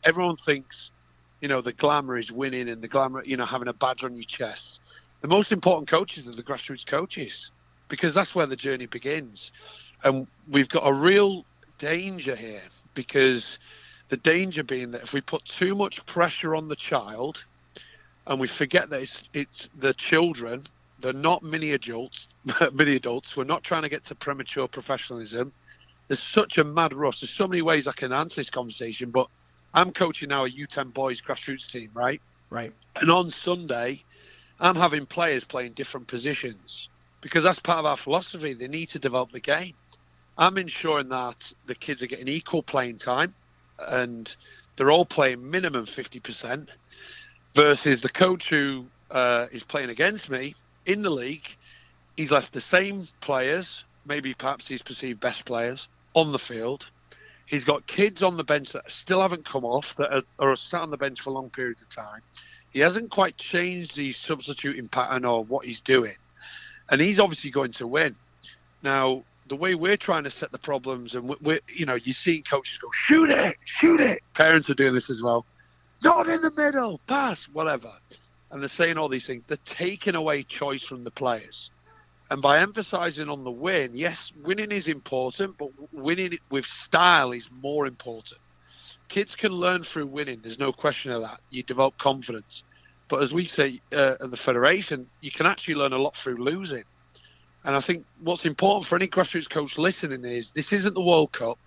Everyone thinks, the glamour is winning and the glamour, having a badge on your chest. The most important coaches are the grassroots coaches, because that's where the journey begins. And we've got a real danger here, because the danger being that if we put too much pressure on the child and we forget that it's the children, they're not mini adults, we're not trying to get to premature professionalism. There's such a mad rush. There's so many ways I can answer this conversation, but I'm coaching now a U10 boys grassroots team, right? Right. And on Sunday, I'm having players playing different positions, because that's part of our philosophy. They need to develop the game. I'm ensuring that the kids are getting equal playing time and they're all playing minimum 50%, versus the coach who is playing against me in the league. He's left the same players, maybe perhaps his perceived best players, on the field. He's got kids on the bench that still haven't come off, that are sat on the bench for long periods of time. He hasn't quite changed the substituting pattern or what he's doing. And he's obviously going to win. Now, the way we're trying to set the problems, and you see coaches go, shoot it. Parents are doing this as well. Not in the middle, pass, whatever. And they're saying all these things. They're taking away choice from the players. And by emphasizing on the win, yes, winning is important, but winning it with style is more important. Kids can learn through winning. There's no question of that. You develop confidence. But as we say at the Federation, you can actually learn a lot through losing. And I think what's important for any grassroots coach listening is, this isn't the World Cup.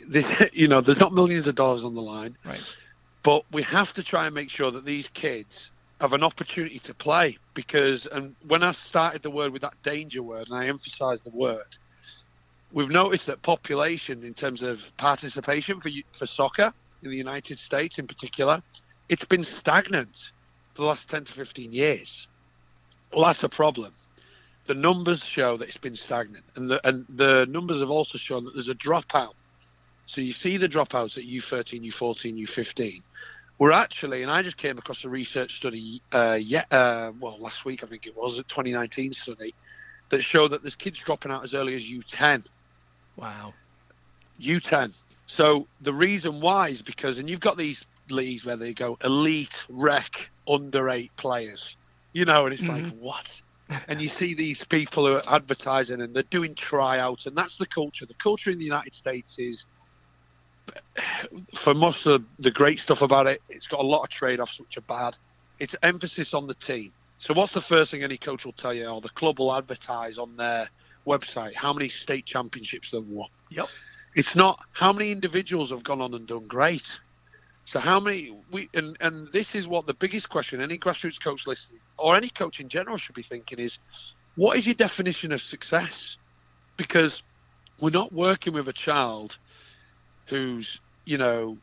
There's not millions of dollars on the line. Right. But we have to try and make sure that these kids have an opportunity to play, because, and when I started the word with that danger word, and I emphasized the word, we've noticed that population in terms of participation for soccer in the United States in particular, it's been stagnant for the last 10 to 15 years. Well, that's a problem. The numbers show that it's been stagnant, and the numbers have also shown that there's a dropout. So you see the dropouts at U13, U14, U15. We're actually, and I just came across a research study, last week I think it was, a 2019 study, that showed that there's kids dropping out as early as U10. Wow. U10. So the reason why is because, and you've got these leagues where they go elite, rec, under 8 players, and it's like, what? And you see these people who are advertising and they're doing tryouts, and that's the culture. The culture in the United States is, for most of the great stuff about it, it's got a lot of trade-offs which are bad. It's emphasis on the team. So what's the first thing any coach will tell you, or the club will advertise on their website? How many state championships they've won. Yep. It's not how many individuals have gone on and done great. So how many and this is what the biggest question any grassroots coach listening, or any coach in general, should be thinking is, what is your definition of success? Because we're not working with a child who's, we're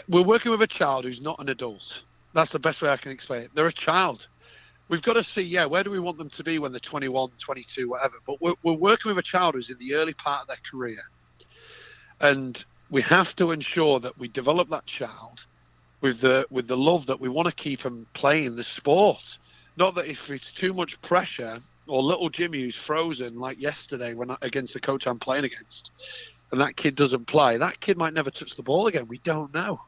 working with a child who's not an adult. That's the best way I can explain it. They're a child. We've got to see, where do we want them to be when they're 21, 22, whatever. But we're working with a child who's in the early part of their career. And we have to ensure that we develop that child with the love that we want to keep them playing the sport. Not that if it's too much pressure, or little Jimmy who's frozen like yesterday against the coach I'm playing against, and that kid doesn't play, that kid might never touch the ball again. We don't know.